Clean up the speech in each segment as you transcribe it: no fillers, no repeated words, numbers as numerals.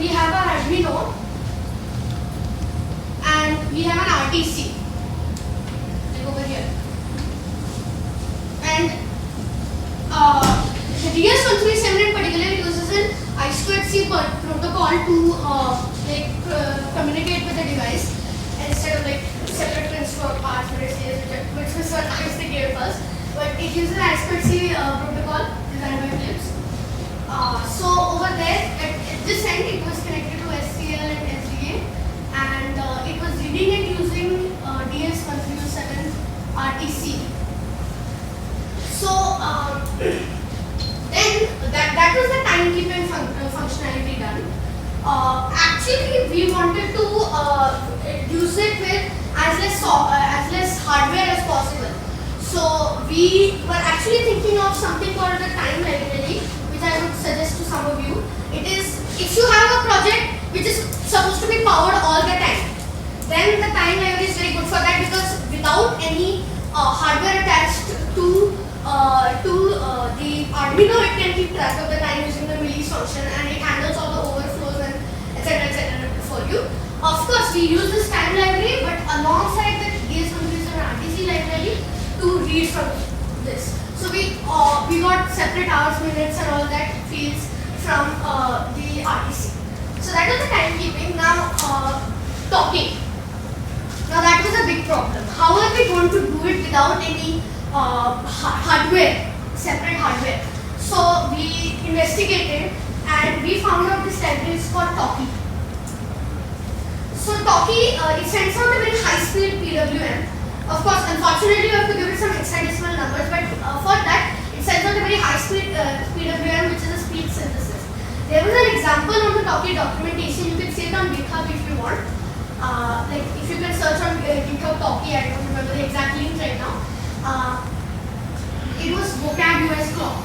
we have our Arduino and we have an RTC like over here, and the DS137 in particular uses an I2C protocol to communicate with the device instead of like separate pins for parts, which was what I was thinking at first. But it uses an I2C protocol designed by Philips. So over there, at this end, it was connected to SCL and SDA, and it was reading it using DS137 RTC. So then that was the timekeeping functionality done. Actually, we wanted to use it with as less hardware as possible. So we were actually thinking of something called the time library, which I would suggest to some of you. It is, if you have a project which is supposed to be powered all the time, then the time library is very good for that, because without any hardware attached to the Arduino, it can keep track of the time using the millis function, and it handles all the overflows and etc. for you. Of course, we use this time library, but alongside the DS137 RTC library to read from this. So we got separate hours, minutes, and all that fields from the RTC. So that was the timekeeping. Now talking. Now that was a big problem. How are we going to do it without any hardware, separate hardware? So we investigated and we found out this library is called Talkie. So Talkie, it sends out a very high-speed PWM. Of course, unfortunately, you have to give it some hexadecimal numbers, but for that, it sends out a very high-speed PWM, which is a speed synthesis. There was an example on the Talkie documentation. You can see it on GitHub if you want. Like if you can search on GitHub Talkie, I don't remember the exact link right now. It was vocab US clock.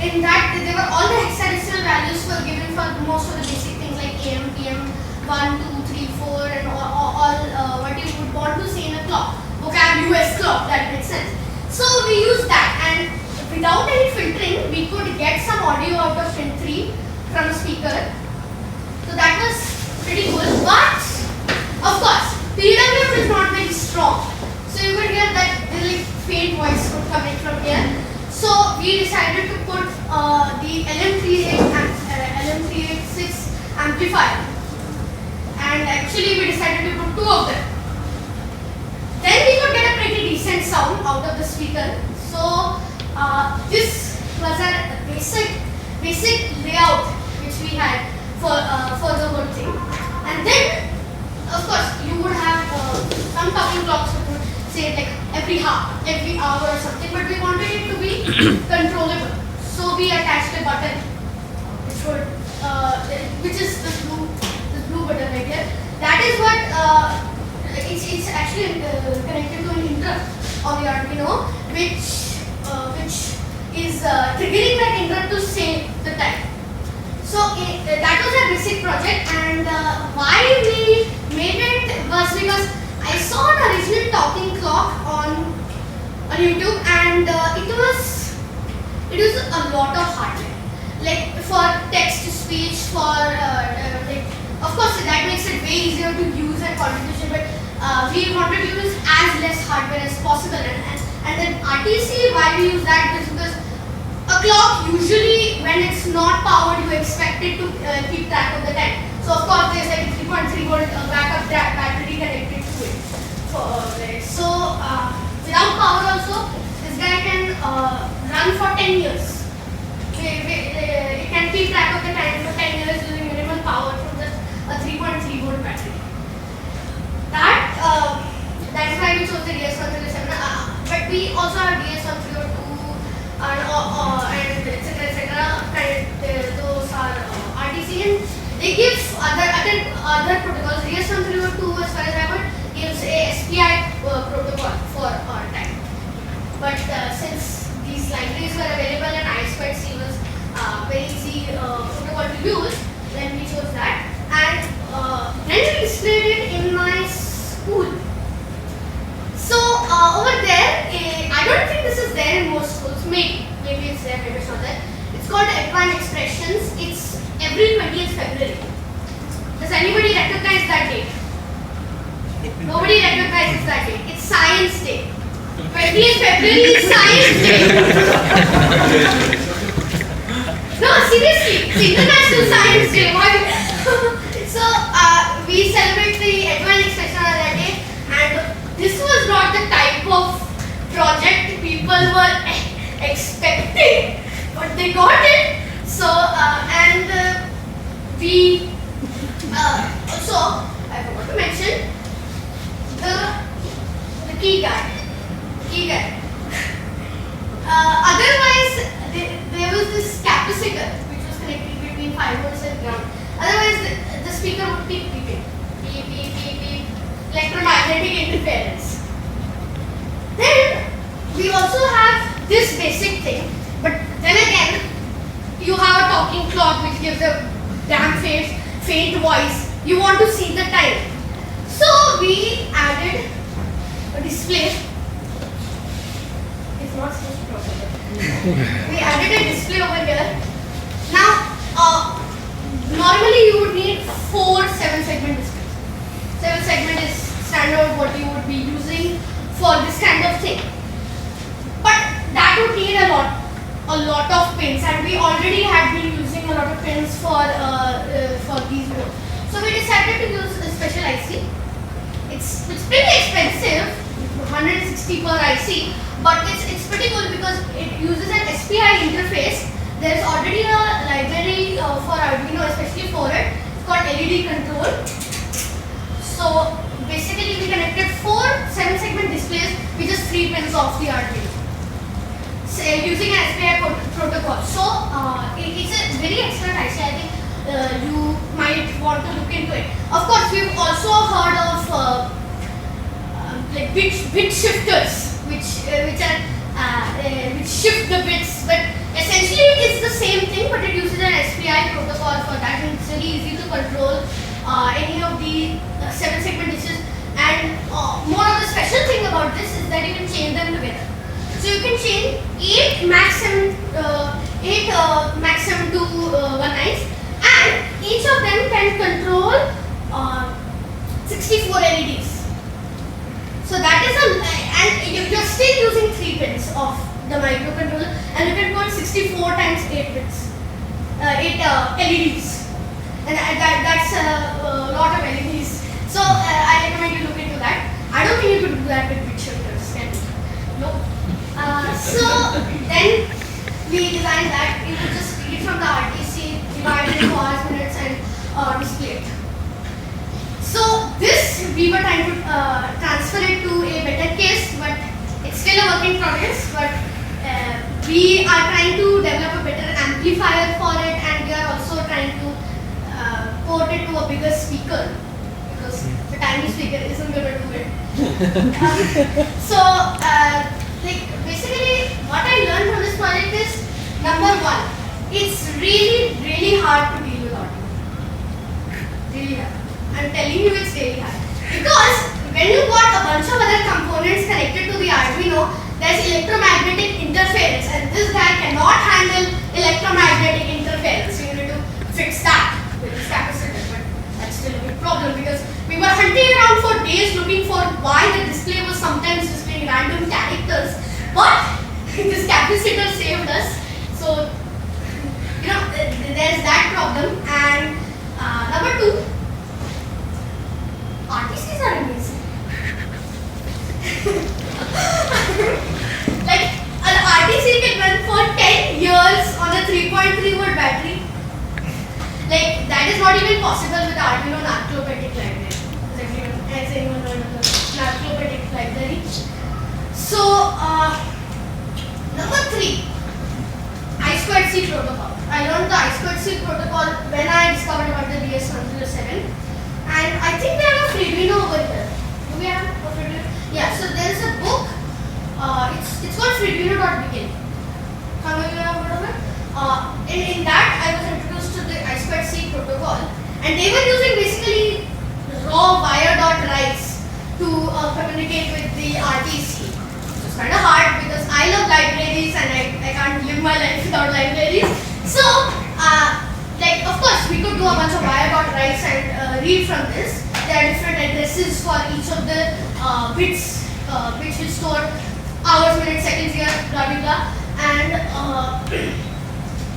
In that, there were all the hexadecimal values were given for most of the basic things like AM, PM, 1, 2, 3, 4, and all what you would want to say in a clock. Vocab US clock, that makes sense. So we used that, and without any filtering, we could get some audio out of pin 3 from a speaker. So that was pretty cool. But of course, PWM is not very strong. So you could hear that the like faint voice coming from here. So we decided to put the LM386 amplifier. And actually we decided to put 2 of them. Then we could get a pretty decent sound out of the speaker. So this was a basic layout which we had for the whole thing. And then, of course, you would have some talking clocks which would say like every hour or something, but we wanted it to be controllable. So we attached a button which is this blue button right here. That is what it's actually connected to an interrupt on the Arduino, which is triggering that interrupt to save the time. So that was a basic project, and why we made it was because I saw an original talking clock on YouTube, and it was a lot of hardware. Like for text to speech, for like, of course that makes it way easier to use and configuration, but we wanted to use as less hardware as possible, and then RTC, why we use that is because a clock usually when it's not powered, you expect it to keep track of the time. So of course there's like a 3.3 volt backup battery connected to it. So without power also, this guy can run for 10 years. It can keep track of the time for 10 years using minimal power from just a 3.3 volt battery. That is why we chose the DS137. But we also have DS1302 and etc. Those are RTC, and they give other protocols. DS1302, as far as I heard, gives a SPI protocol for time. But since these libraries were available and I2C was very easy protocol to use, then we chose that. And then we displayed it in my school. So over there, I don't think this is there in most schools. Maybe it's there, maybe it's not there. It's called Equine Expressions. It's every 20th February. that date? Nobody recognizes that date. It's Science Day. 20th February is Science Day. No, seriously, it's International Science Day. So we celebrate the advanced expression on that day, and this was not the type of project people were expecting, but they got it. So we also, I forgot to mention the key guard. Otherwise, there was this capacitor which was connected between 5 volts and ground. Otherwise, the speaker would keep beeping. Beep, beep, beep, beep. Electromagnetic interference. Then, we also have this basic thing. But then again, you have a talking clock which gives a damn faint voice. You want to see the time. So, we added a display. It's not supposed to talk about. We added a display over here. Now, normally you would need 4 7-segment displays. 7-segment is standard what you would be using for this kind of thing. But that would need a lot of pins, and we already had been using a lot of pins for these boards. So we decided to use a special IC. It's pretty expensive, 160 per IC, but it's pretty cool because it uses an SPI interface. There's already a library for Arduino, especially for it. It's called LED control. So basically, we connected 4 7-segment displays with just 3 pins off the Arduino, so, using an SPI protocol. So it's a very excellent IC. I think you might want to look into it. Of course, we've also heard of like bit shifters, which shift the bits, but essentially it is the same thing, but it uses an SPI protocol for that, and it's very easy to control any of the 7-segment dishes. And more of the special thing about this is that you can chain them together. So you can chain 8 max 7 to 1 9s, and each of them can control 64 LEDs. So that is and you're still using 3 pins of the microcontroller, and you can put 64 times 8 bits, 8 LEDs, and that's a lot of LEDs. So I recommend you look into that. I don't think you could do that with bit shifters, can you? No. So then we designed that you could just read from the RTC, divide it into hours, minutes, and display it. So this we were trying to transfer it to a better case, but it's still a work in progress. But we are trying to develop a better amplifier for it, and we are also trying to port it to a bigger speaker, because the tiny speaker isn't going to do it. So like basically what I learned from this project is, number 1, it's really hard to deal with audio. Really hard. I'm telling you, it's really hard. Because when you got a bunch of other components connected to the Arduino, there's electromagnetic interference, and this guy cannot handle electromagnetic interference. So you need to fix that with this capacitor, but that's still a big problem, because we were hunting around for days looking for why the display was sometimes displaying random characters, but this capacitor saved us. So, you know, there's that problem. And number 2, RTCs are amazing. Like an RTC can run for 10 years on a 3.3 volt battery. Like that is not even possible with Arduino Narclopetic library. Has anyone heard of the Narclopetic library? So number 3, I2C protocol. I learned the I2C protocol when I discovered about the DS107. And I think we have a Arduino over here. Do we have a Arduino? Yeah, so there is a book. It's called Arduino.begin. How many of you have heard of it? In that, I was introduced to the I2C protocol, and they were using basically raw wire.writes to communicate with the RTC. So it's kind of hard because I love libraries and I can't live my life without libraries. So, like, of course, we could do a bunch of wire.writes and read from this. there are different addresses for each of the bits which will store hours, minutes, seconds, year, blah blah blah. And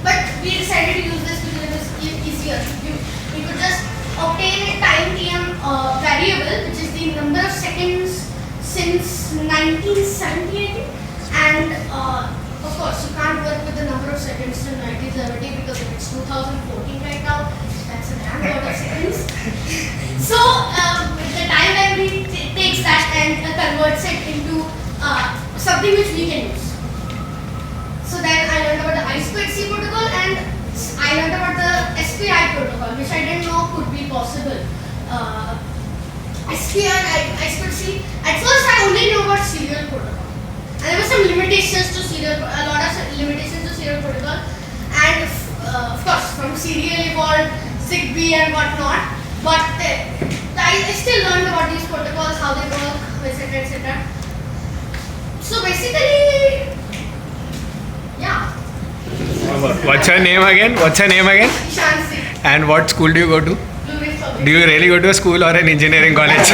but we decided to use this because it was easier. We could just obtain a time TM variable, which is the number of seconds since 1970, I think. And of course, you can't work with the number of seconds till 1970 because if it's 2014 right now, that's a damn lot of seconds. So the time library takes that and converts it into something which we can use. So then I learned about the I2C protocol and I learned about the SPI protocol, which I didn't know could be possible. SPI, I2C. At first I only knew about serial protocol. And there were some limitations to serial, a lot of limitations to serial protocol. And of course, from serial evolved ZigBee and whatnot. But I still learned about these protocols, how they work, etc. etc. So basically, yeah. What's her name again? Eshan Singh. And what school do you go to? Blue Ridge Public. Do you really go to a school or an engineering college?